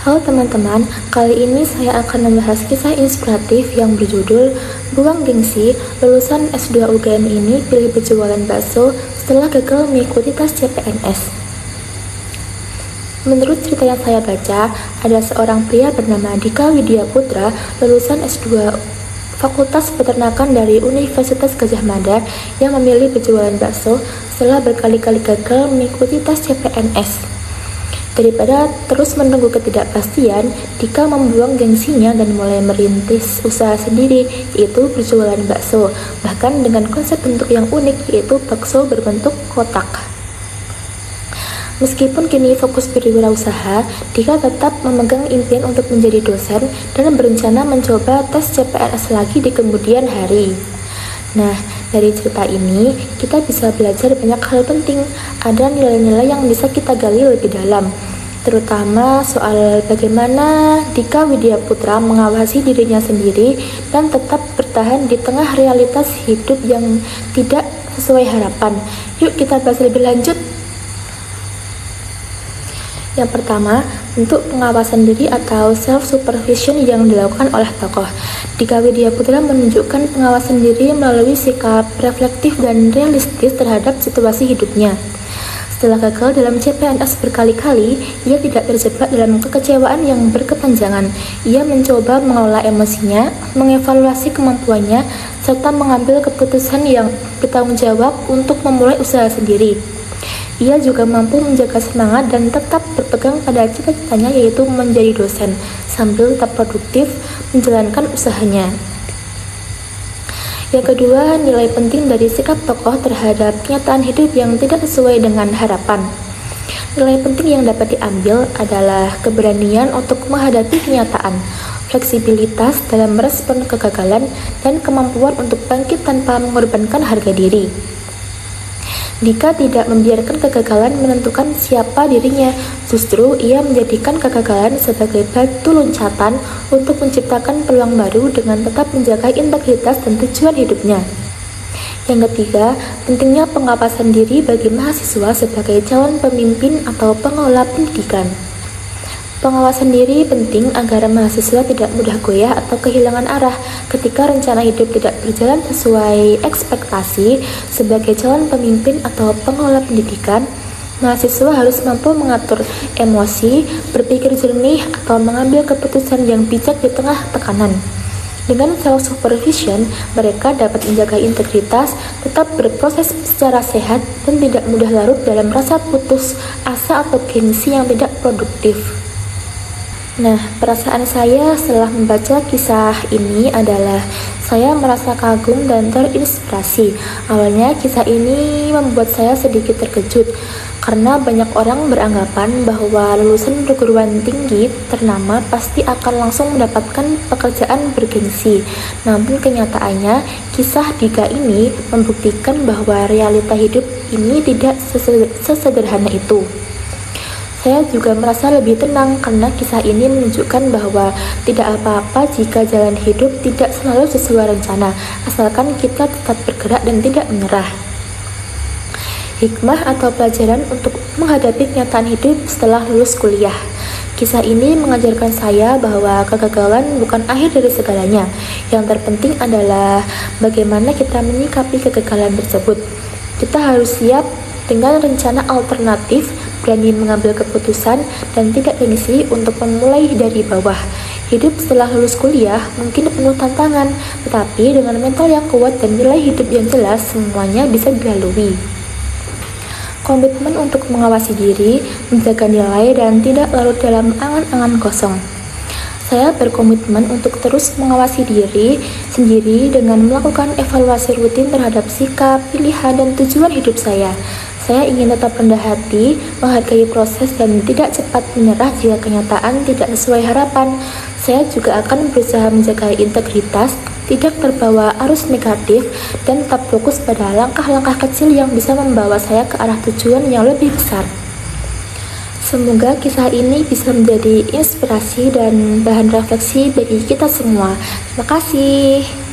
Halo teman-teman, kali ini saya akan membahas kisah inspiratif yang berjudul Buang Gengsi. Lulusan S2 UGM ini pilih berjualan bakso setelah gagal mengikuti tes CPNS. Menurut cerita yang saya baca, ada seorang pria bernama Dika Widya Putra, lulusan S2 Fakultas Peternakan dari Universitas Gadjah Mada yang memilih berjualan bakso setelah berkali-kali gagal mengikuti tes CPNS. Daripada terus menunggu ketidakpastian, Dika membuang gengsinya dan mulai merintis usaha sendiri, yaitu berjualan bakso, bahkan dengan konsep bentuk yang unik, yaitu bakso berbentuk kotak. Meskipun kini fokus berwirausaha, Dika tetap memegang impian untuk menjadi dosen dan berencana mencoba tes CPNS lagi di kemudian hari. Nah, dari cerita ini, kita bisa belajar banyak hal penting. Ada nilai-nilai yang bisa kita gali lebih dalam, terutama soal bagaimana Dika Widya Putra mengawasi dirinya sendiri dan tetap bertahan di tengah realitas hidup yang tidak sesuai harapan. Yuk kita bahas lebih lanjut. Yang pertama, bentuk pengawasan diri atau self-supervision yang dilakukan oleh tokoh. Dika Widya Putra menunjukkan pengawasan diri melalui sikap reflektif dan realistis terhadap situasi hidupnya. Setelah gagal dalam CPNS berkali-kali, ia tidak terjebak dalam kekecewaan yang berkepanjangan. Ia mencoba mengelola emosinya, mengevaluasi kemampuannya, serta mengambil keputusan yang bertanggung jawab untuk memulai usaha sendiri. Ia juga mampu menjaga semangat dan tetap berpegang pada cita-citanya, yaitu menjadi dosen, sambil tetap produktif menjalankan usahanya. Yang kedua, nilai penting dari sikap tokoh terhadap kenyataan hidup yang tidak sesuai dengan harapan. Nilai penting yang dapat diambil adalah keberanian untuk menghadapi kenyataan, fleksibilitas dalam merespon kegagalan, dan kemampuan untuk bangkit tanpa mengorbankan harga diri. Dika tidak membiarkan kegagalan menentukan siapa dirinya, justru ia menjadikan kegagalan sebagai batu loncatan untuk menciptakan peluang baru dengan tetap menjaga integritas dan tujuan hidupnya. Yang ketiga, pentingnya pengawasan diri bagi mahasiswa sebagai calon pemimpin atau pengelola pendidikan. Pengawasan diri penting agar mahasiswa tidak mudah goyah atau kehilangan arah ketika rencana hidup tidak berjalan sesuai ekspektasi. Sebagai calon pemimpin atau pengelola pendidikan, mahasiswa harus mampu mengatur emosi, berpikir jernih, atau mengambil keputusan yang bijak di tengah tekanan. Dengan self-supervision, mereka dapat menjaga integritas, tetap berproses secara sehat, dan tidak mudah larut dalam rasa putus asa atau gengsi yang tidak produktif. Nah, perasaan saya setelah membaca kisah ini adalah saya merasa kagum dan terinspirasi. Awalnya kisah ini membuat saya sedikit terkejut karena banyak orang beranggapan bahwa lulusan perguruan tinggi ternama pasti akan langsung mendapatkan pekerjaan bergengsi. Namun kenyataannya, kisah Dika ini membuktikan bahwa realita hidup ini tidak sesederhana itu. Saya juga merasa lebih tenang karena kisah ini menunjukkan bahwa tidak apa-apa jika jalan hidup tidak selalu sesuai rencana, asalkan kita tetap bergerak dan tidak menyerah. Hikmah atau pelajaran untuk menghadapi kenyataan hidup setelah lulus kuliah. Kisah ini mengajarkan saya bahwa kegagalan bukan akhir dari segalanya. Yang terpenting adalah bagaimana kita menyikapi kegagalan tersebut. Kita harus siap dengan rencana alternatif, berani mengambil keputusan, dan tidak gengsi untuk memulai dari bawah. Hidup setelah lulus kuliah mungkin penuh tantangan, tetapi dengan mental yang kuat dan nilai hidup yang jelas, semuanya bisa dilalui. Komitmen untuk mengawasi diri, menjaga nilai, dan tidak larut dalam angan-angan kosong. Saya berkomitmen untuk terus mengawasi diri sendiri dengan melakukan evaluasi rutin terhadap sikap, pilihan, dan tujuan hidup saya. Saya ingin tetap rendah hati, menghargai proses, dan tidak cepat menyerah jika kenyataan tidak sesuai harapan. Saya juga akan berusaha menjaga integritas, tidak terbawa arus negatif, dan tetap fokus pada langkah-langkah kecil yang bisa membawa saya ke arah tujuan yang lebih besar. Semoga kisah ini bisa menjadi inspirasi dan bahan refleksi bagi kita semua. Terima kasih.